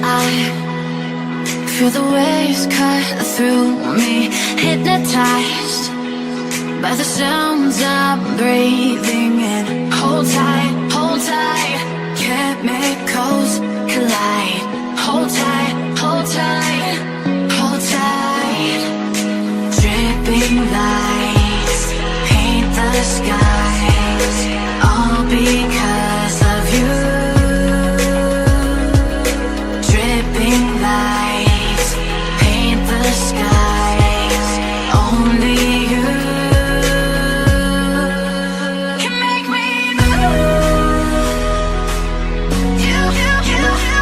I feel the waves cut through me, hypnotized by the sounds I'm breathing in. Hold tight, chemicals collide. Hold tight, hold tight, hold tight. Dripping lights paint the skies, all because of you. Dripping lights paint the skies, only you can make me move. You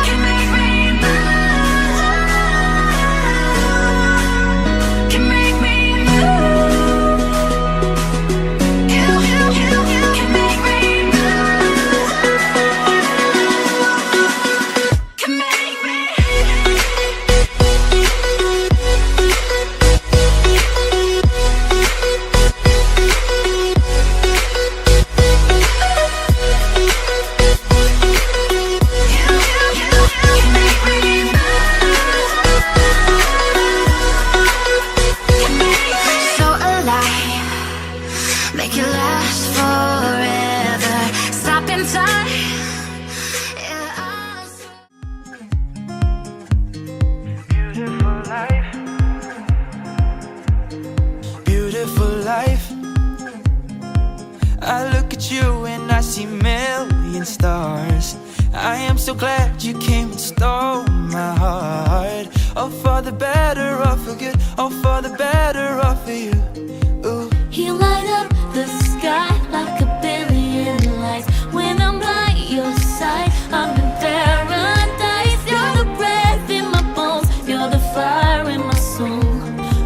can make me move. Can make me move. You can make me move. Can make me. So alive, make it last forever. Stop in time. Yeah, Beautiful life. Beautiful life. I look at you and I see million stars. I am so glad you came and stole my heart. Oh, for the better or for good. Oh, for the better or for you. Ooh. you light up the sky like a billion lights. When I'm by your side, I'm in paradise. You're the breath in my bones, you're the fire in my soul.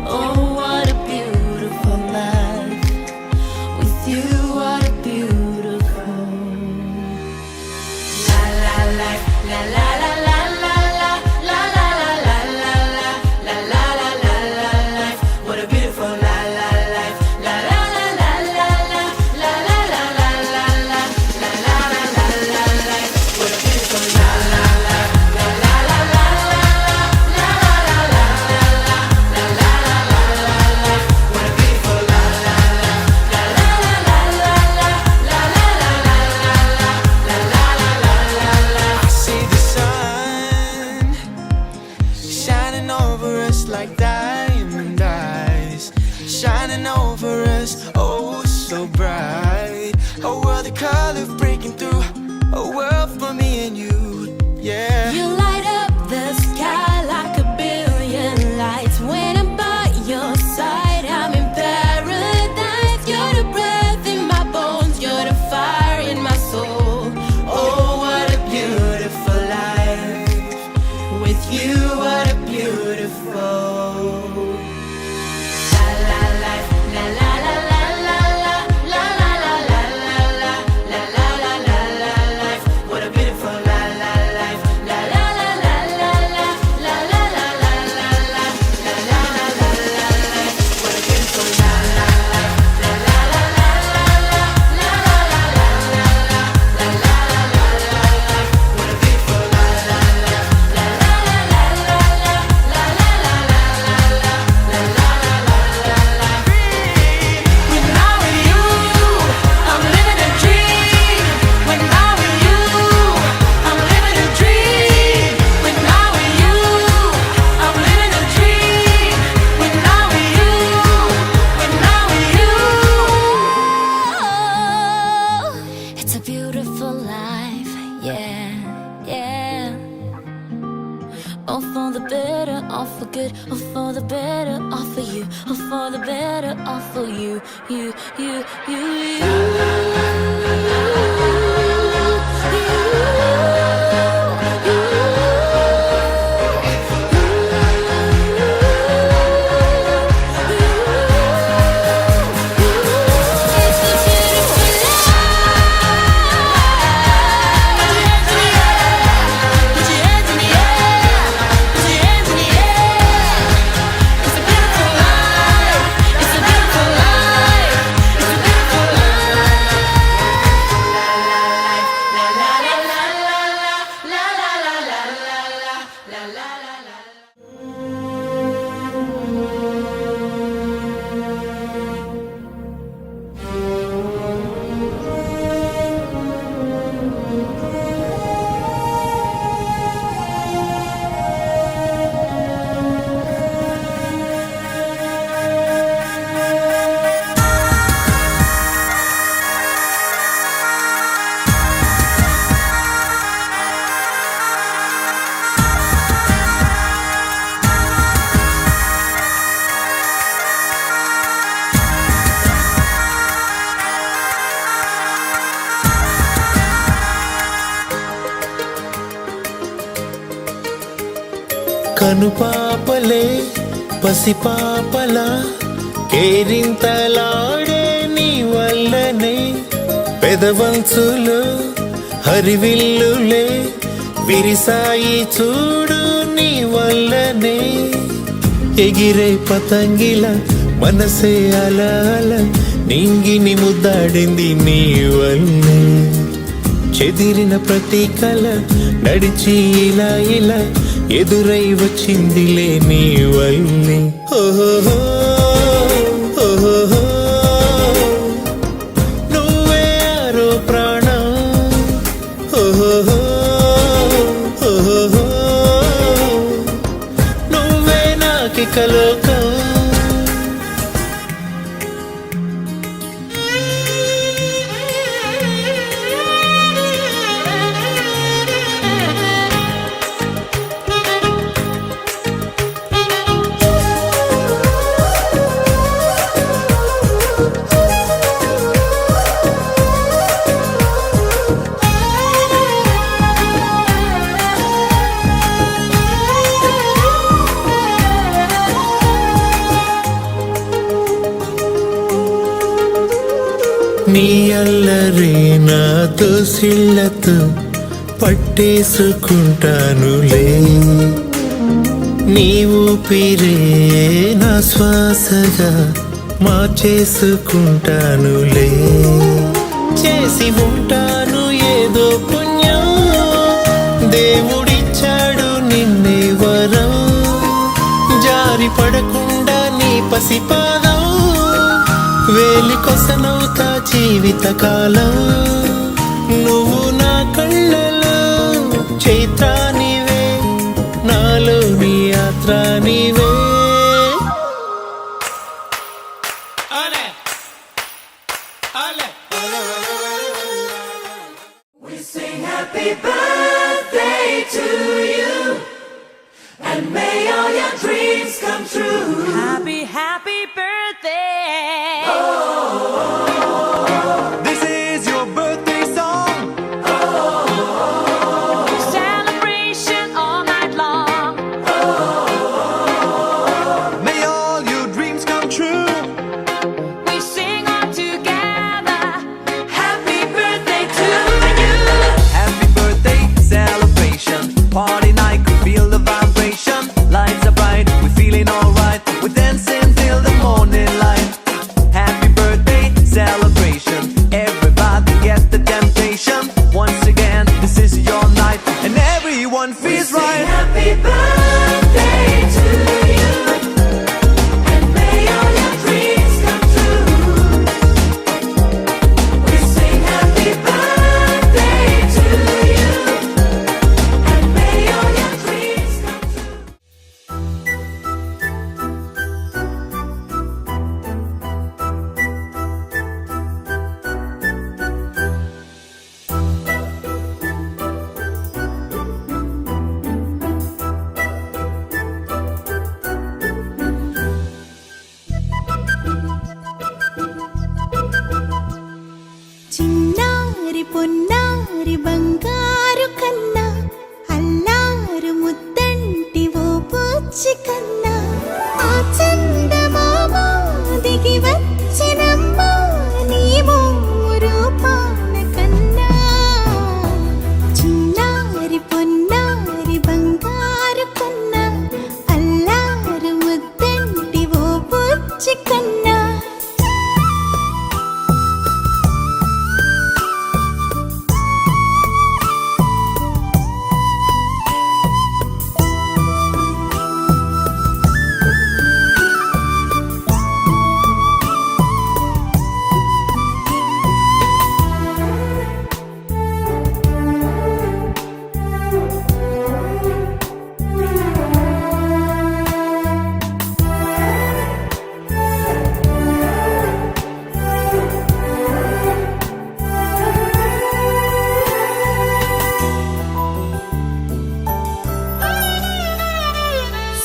Oh, what a beautiful life. With you, what a beautiful. La la life, la la la la la la la la la la la la la la la la life. What a beautiful la la life. La la la la la la la la la la la la la la la la life. What a beautiful la la life. La la la la la la la la la la la la la la life. What a beautiful la la life. La la la la la la la la la la la la la la. I see the sun shining over us like diamond eyes, shining over us, oh so bright. A world of color breaking through, a world for me and you, yeah. You light up the sky like a billion lights. When I'm by your side, I'm in paradise. You're the breath in my bones, you're the fire in my soul. Oh, what a beautiful life. With you, what a beautiful. La la life, la la la la la la la la la la la la la la la la life. What a beautiful la la life. La la la la la la la la la la la la la la la la life. What a beautiful la la life. La la la la la la la la la la la la la la la life. What a beautiful la la life. La la la la la la la la la la la la la la la life. When I'm with you, I'm living a dream. When I'm with you, I'm living a dream. When I'm with you, I'm living a dream. When I'm with you, when I'm with you. It's a beautiful life, yeah, yeah. All for the better, all for good, all for the better, all for you, all for the better, all for you, కనుపాపలే పసిపాపలా కేరింతలాడే నీ వల్లనే పెదవంచులు హరివిల్లులే విరిసాయి చూడు నీ వల్లనే ఎగిరే పతంగిల మనసే అలా అలా నింగిని ముద్దాడింది నీ వల్లే చెదిరిన ప్రతి కల నడిచి ఇలా ఇలా ఎదురై వచ్చిందిలే నీ వల్లే ఓహో ఓహో నువ్వే ఆరో ప్రాణం ఓహో ఓహో నువ్వే నాకిక లోకం నీ అల్లరి నాతో సిళ్ళతో పట్టేసుకుంటానులే నీ ఊపిరే నా శ్వాసగా మార్చేసుకుంటానులే చేసి ఉంటాను ఏదో పుణ్యం దేవుడిచ్చాడు నిన్నే వరం జారి పడకుండా నీ పసిపాదం వేలికొసనవుతా జీవితకాలం నువ్వు నా కళ్ళలో చైత్రానివే నాలో నీ యాత్రానివే We sing happy birthday to you, and may all your dreams come true. Happy, happy birthday. This is your birthday song. Celebration all night long. May all your dreams come true. We sing all together. Happy birthday to you. Happy birthday celebration, party night, could feel the vibration. Lights are bright, we're feeling alright. We're dancing till the morning light. Happy birthday celebration, everybody get the temptation. Once again, this is your night, and everyone feels Sing right. happy birthday to you, and may all your dreams come true. We sing happy birthday to you, and may all your dreams come true. చిన్నారి పొన్నారి బంగారు కన్నా అల్లారు ముద్దంటి ఓ పూచి కన్నా ఆ చందమామ దిగి వచ్చినమ్మ నీ మోము రూపాన కన్నా చిన్నారి పొన్నారి బంగారు కన్నా అల్లారు ముద్దంటి ఓ పూచి కన్నా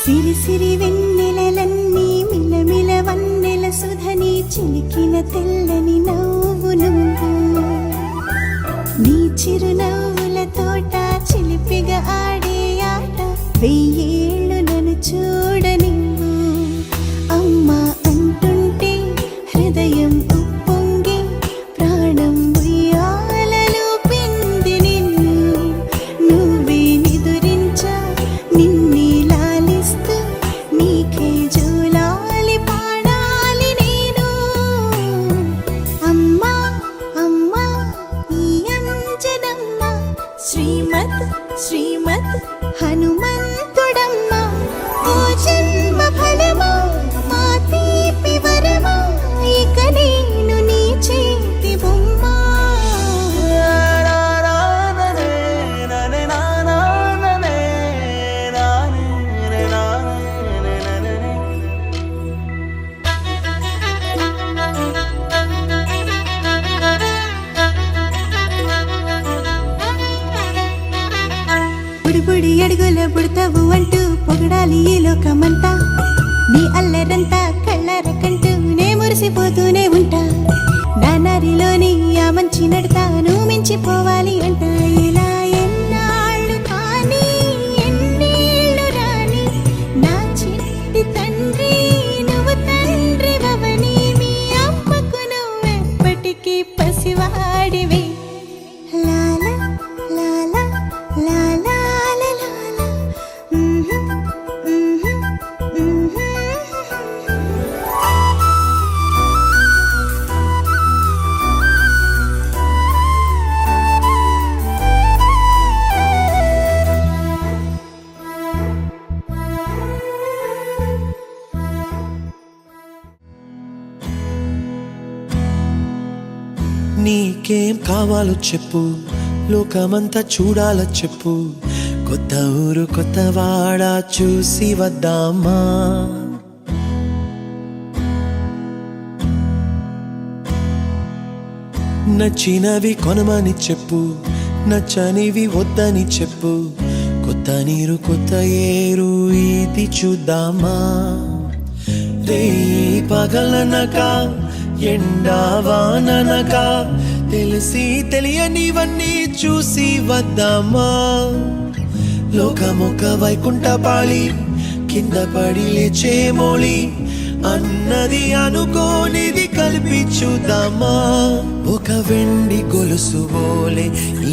సిరి సిరి వెన్నెలలన్నీ మిలమిల వన్నెల సుధని చిలికిన తెల్లని నవ్వు నువ్వు నీ చిరునవ్వుల తోట చిలిపిగా ఆడే ఆట వెయ్యేళ్ళు హనుమంతుడమ్మా ఓ జన్మ ఫలమా మా తీపి వరమా ఇక నేను నీ చేతి బొమ్మ బుడి అడుగుల బుడతావు అంటూ పొగడాలి ఈ లోకమంతా నీ అల్లరంతా కళ్ళారకంటూ నే మురిసిపోతూనే ఉంటా నా నారిలోని ఆ మంచి నడతాను మించిపోవాలి అంట ఇలా ఎన్నాళ్ళు కానీ ఎన్నేళ్ళు రాని నా చిట్టి తండ్రి నువ్వు తండ్రి వవని మీ అమ్మకు నువ్వెప్పటికీ పసివాడివి లాలా లాలా లాలా నీకేం కావాలో చెప్పు, లోకమంతా చూడాలో చెప్పు, కొత్త ఊరు కొత్త వాడ చూసి వద్దామా. నచ్చినవి కొనమని చెప్పు, నచ్చనివి వద్దని చెప్పు, కొత్త నీరు కొత్త ఏరు ఇది చూద్దామా. రే పగలనక ఎండా వాననక తెలిసి తెలియనివన్నీ చూసి వద్దామా. లోకమొక వైకుంఠపాళి కింద పడి లేచే మోళి అన్నది అనుకోనిది కలిపి చూద్దామా. ఒక వెండి గొలుసు బోలే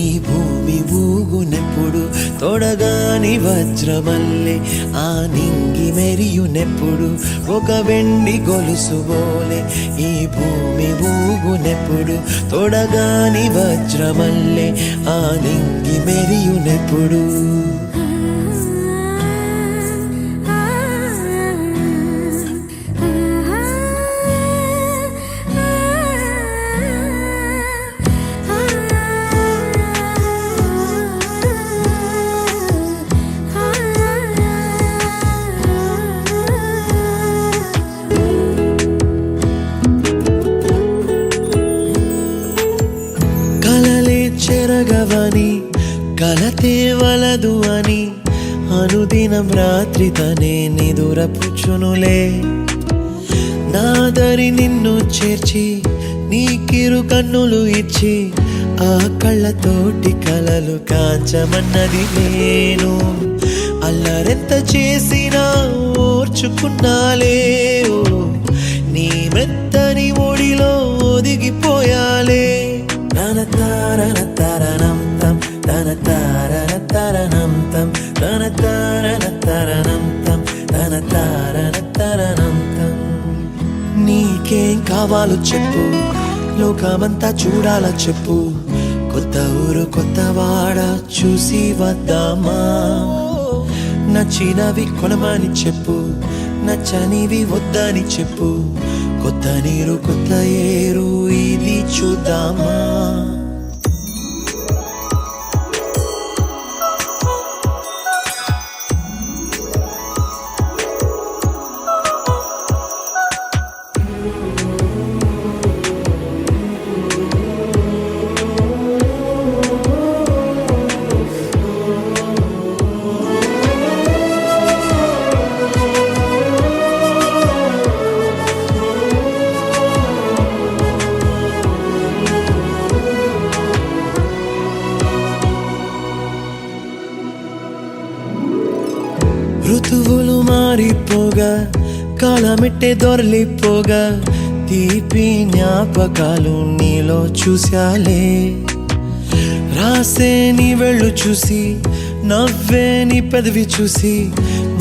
ఈ భూమి ఊగునెప్పుడు, తొడగాని వజ్రమల్లే ఆ నింగి మెరియునెప్పుడు. ఒక వెండి గొలుసు బోలే ఈ భూమి ఊగునెప్పుడు, తొడగాని వజ్రమల్లే ఆ నింగి మెరియునెప్పుడు. చెరగవని కలతే వలదు అని అనుదినం రాత్రి తనే నిదురపుచ్చునులే. నాదరి నిన్ను చేర్చి నీకిరు కన్నులు ఇచ్చి ఆ కళ్ళతోటి కలలు కాంచమన్నది నేను. అల్లరెంత చేసినా ఓర్చుకున్నాలే, నీ మెత్తని ఒడిలో ఒదిగిపోయాలే. తన తారన తరణం తం తన తారన తరణం తం తన తారన తరణం తం తన తారన తరణం తం. నీకేం కావాలో చెప్పు, లోకమంతా చూడాలో చెప్పు, కొత్త ఊరు కొత్త వాడ చూసి వద్దామా. నచ్చినవి కొనమని చెప్పు, నచ్చనివి వద్దని చెప్పు, కొత్త నీరు కొత్త ఏరు ఇది చూద్దామా. ఋతువులు మారిపోగా కాలమెట్టే దొరలిపోగా తీపి జ్ఞాపకాలు నీలో చూశాలే. రాసే నీ వెళ్ళు చూసి నవ్వే నీ పెదవి చూసి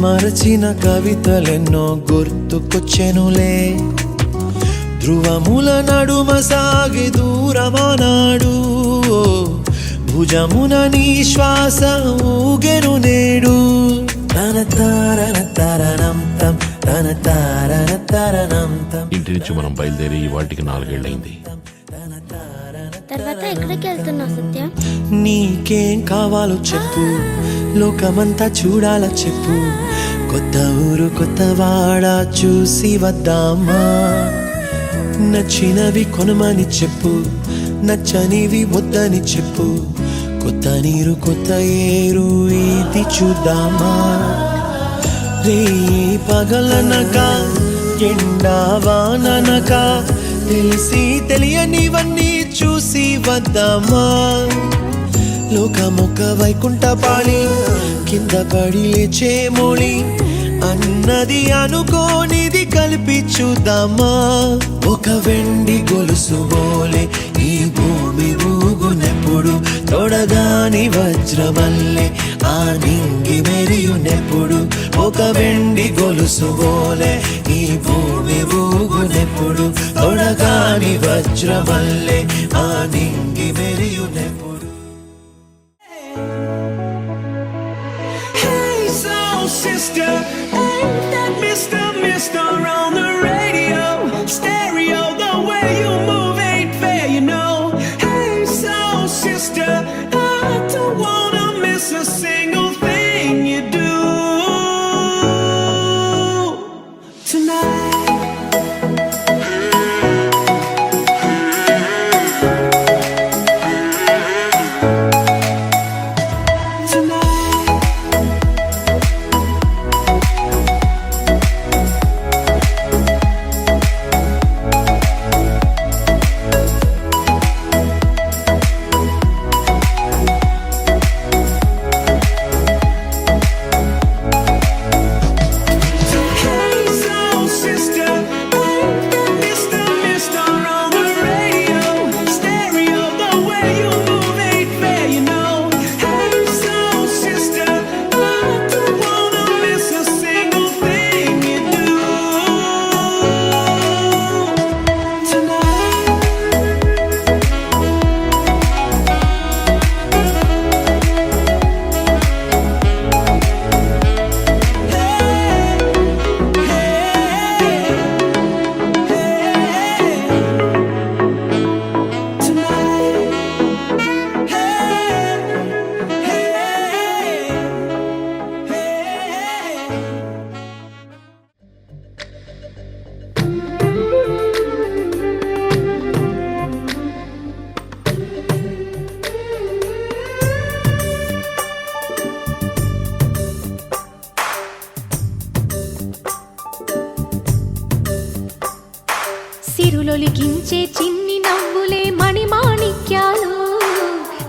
మరచిన కవితలెన్నో గుర్తుకొచ్చెనులే. ధ్రువముల నడుమ సాగి దూరమానాడు భుజమున నీ శ్వాస ఊగెను నేడు తన తారన తరణంతం తన తారన తరణంతం. ఇంటి నుంచి మనం బయలుదేరి ఇవాటికి 4 ఏళ్ళైంది. తర్వాత ఎక్కడికి వెళ్తున్నావు సత్య? నీకేం కావాలో చెప్పు, లోకమంతా చూడాల చెప్పు, కొత్త ఊరు కొత్త వాడ చూసి వద్దామా. నచ్చినవి కొనమని చెప్పు, నచ్చనివి వద్దని చెప్పు, కొత్త నీరు కొత్త ఏరు ఇది చూద్దామా. రే పగలనక ఎండా వాననక తెలిసి తెలియనివన్నీ చూసి వద్దామా. లోకమొక్క వైకుంఠపాళి కింద పడి లేచే మోళి అన్నది అనుకోనిది కలిపి చూద్దామా. ఒక వెండి గొలుసు బోలే ఈ భూమి ఊగునెప్పుడు, తొడగాని వజ్రమల్లే ఆ నింగి మెరియునెప్పుడు. ఒక వెండి గొలుసు బోలే ఈ భూమి ఊగునెప్పుడు, తొడగాని వజ్రమల్లే ఆ నింగి మెరియునెప్పుడు. Hey, soul sister, ain't that Mr. on the radio? Stereo, the way you move ain't fair, you know. Hey, soul sister, I don't wanna miss a single thing you do tonight. సిరులొలికించే చిన్ని నవ్వులే మణిమాణిక్యాలు,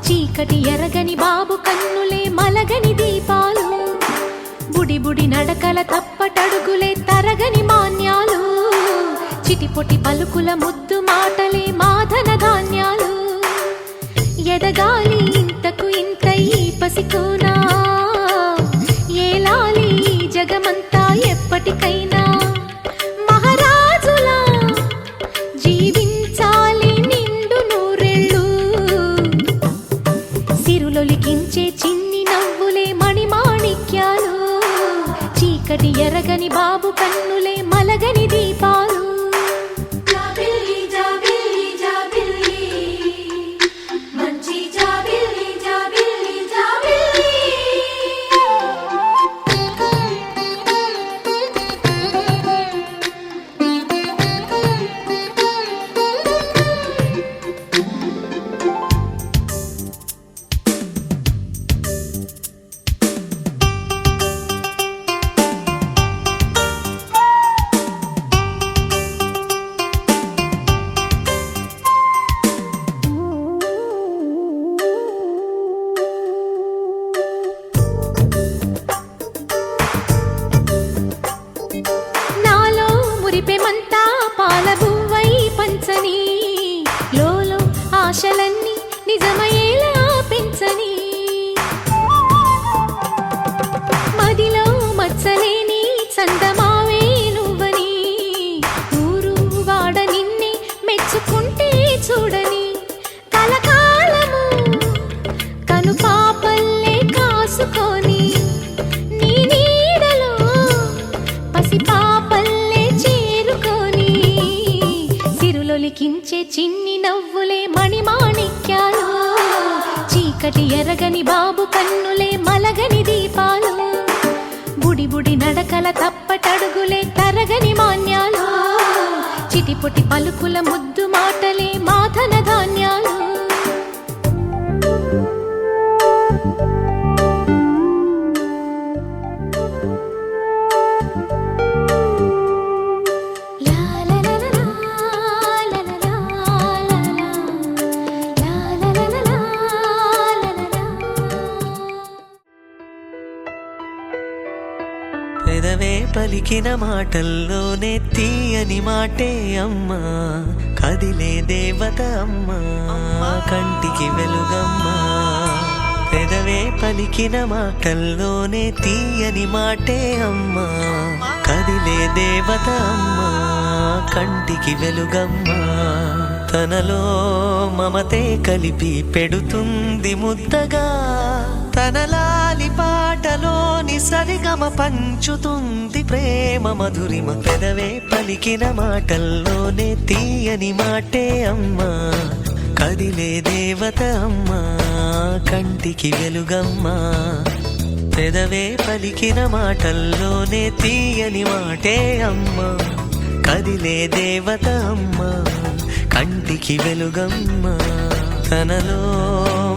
చీకటి ఎరగని బాబు కన్నులే మలగని దీపాలు, బుడి బుడి నడకల తప్పటడుగులే తరగని మాన్యాలు, చిటిపొటి పలుకుల ముద్దు మాటలే మాధన ధాన్యాలు. ఎదగాలి ఇంతకు ఇంత ఈ పసికోనా, ఏలాలి జగమంతా ఎప్పటికైనా, మహారాజులా జీవించాలి నిండు నూరెళ్ళు. సిరులొలికించే చిన్ని నవ్వులే మణిమాణిక్యాలు, చీకటి ఎరగని బాబు కన్నులే మలగని దీపాలు. జాబిల్లి జాబిల్లి జాబిల్లి మంచి జాబిల్లి జాబిల్లి జాబిల్లి. నాలో మురిపెమంతా పాలబువ్వై పంచని, లోలో ఆశలన్నీ నిజమయ్యేలా పెంచని, మదిలో మచ్చలేని చందమావే నువ్వని, ఊరు వాడ నిన్నే మెచ్చుకుంటే చూడని, కలకాలము చిన్ని నవ్వులే మణిమాణిక్యాలు, చీకటి ఎరగని బాబు కన్నులే మలగని దీపాలు, బుడి బుడి నడకల తప్పటడుగులే తరగని మాన్యాలు, చిటిపొటి పలుకుల ముద్దు మాటలే మాధన ధాన్యాలు. పెదవే పలికిన మాటల్లోనే తీయని మాటే అమ్మా, కదిలే దేవత అమ్మా, కంటికి వెలుగమ్మా. పెదవే పలికిన మాటల్లోనే తీయని మాటే అమ్మా, కదిలే దేవత అమ్మా, కంటికి వెలుగమ్మా. తనలో మమతే కలిపి పెడుతుంది ముద్దగా, తన లాలి పాటలోని సరిగమ పంచుతుంది ప్రేమ మధురిమ. పెదవే పలికిన మాటల్లోనే తీయని మాటే అమ్మా, కదిలే దేవత అమ్మా, కంటికి వెలుగమ్మా. పెదవే పలికిన మాటల్లోనే తీయని మాటే అమ్మా, కదిలే దేవత అమ్మా, కంటికి వెలుగమ్మా. తనలో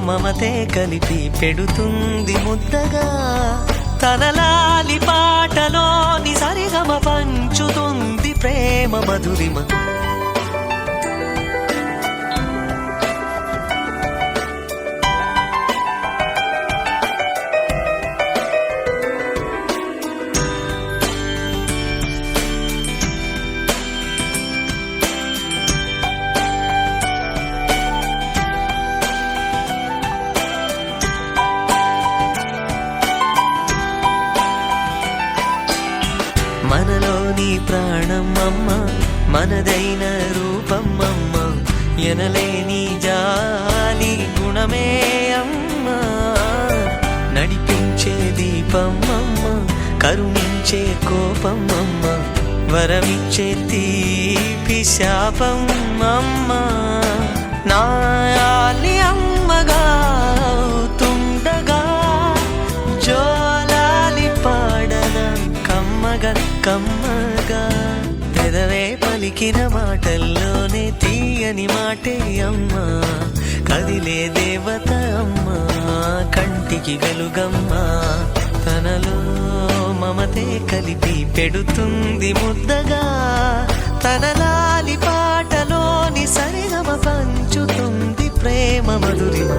మమతే కలిపి పెడుతుంది ముద్దగా, తన లాలి పాటలోని సరిగమ పంచుతుంది ప్రేమ మధురిమ. మనలోని ప్రాణం అమ్మ, మనదైన రూపం అమ్మ, ఎనలేని జాలి గుణమే అమ్మ, నడిపించే దీపం అమ్మ, కరుణించే కోపం అమ్మ, వరమిచ్చే తీపి శాపం అమ్మ. నాయాలి అమ్మగా తుండగా జోలాలి పాడన కమ్మగా కమ్మగా. పెదవే పలికిన మాటల్లోనే తీయని మాటే అమ్మా, కదిలే దేవత అమ్మా, కంటికి వెలుగమ్మా. తనలో మమతే కలిపి పెడుతుంది ముద్దగా, తన లాలి పాటలోని సరిగమ పంచుతుంది ప్రేమ మధురిమ.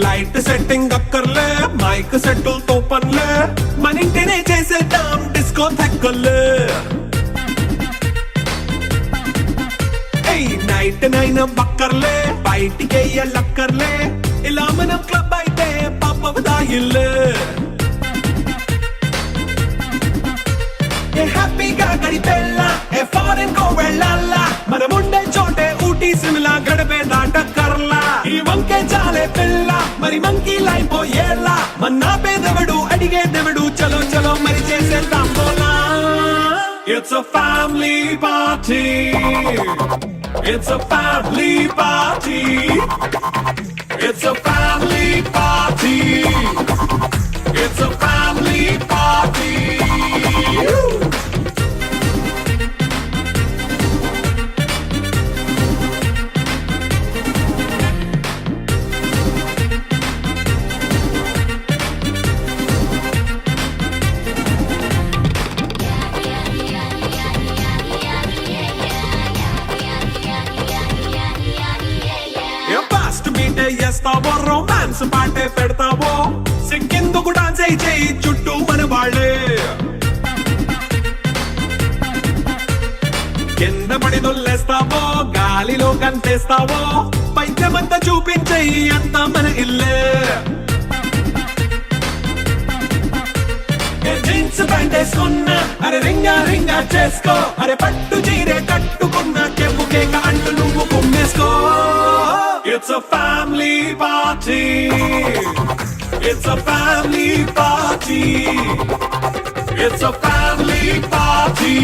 లైట్ సెట్టింగ్ అక్కర్లే, మైక్ సెట్టులతో పనులే, మన ఇంటినే చేసేద్దాం డిస్కో థెక్కలే. నైట్ నైన్ బక్కర్లే బయటికి లక్కర్లే ఇలా మనం క్లబ్ అయితే పాపదా ఇల్లు ఏ హ్యాపీగా గడిపెళ్ళ ఏ ఫారెన్ కో వెళ్ళాల మనముండే చోటే ఊటీ సిమ్లా గడిపే దాటక్కర్లా ఈ వంకే చాలే పిల్ల మరి మంకీ లైపోయేలా మన్నా పేదవడు అడిగేదెవడు చలో చలో మరి చేసేద్దాం పోలా It's a family party. It's a family party. It's a family party. It's a family party. Fast మీటే చేస్తావో రొమాన్స్ పాటే పెడతావో సిక్కిందుకు డాన్స్ అయి చేయి చుట్టూ మన వాళ్ళే కింద పడి దొల్లేస్తావో గాలిలో కంటేస్తావో పైద్యమంతా చూపించేయి అంతా మన ఇల్లే జీన్స్ ప్యాంట్ వేసుకున్నా అరే రింగా రింగా చేసుకో అరే పట్టు చీరే కట్టుకున్నా చెప్పుకే కేక అంటూ నువ్వు కుమ్మేసుకో It's a family party. It's a family party. It's a family party.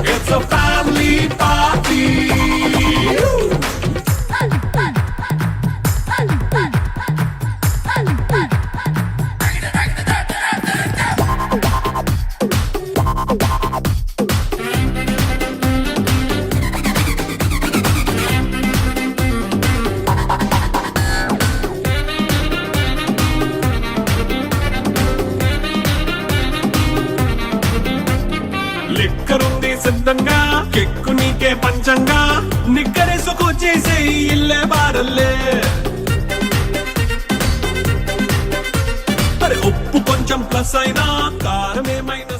It's a family party. లిక్కరుంది సిద్ధంగా కిక్కు నీకే పంచంగా నిక్కరేసుకు చేసే ఇల్లే బారల్లే మరి ఉప్పు కొంచెం ప్లస్ అయినా కారం ఏమైనా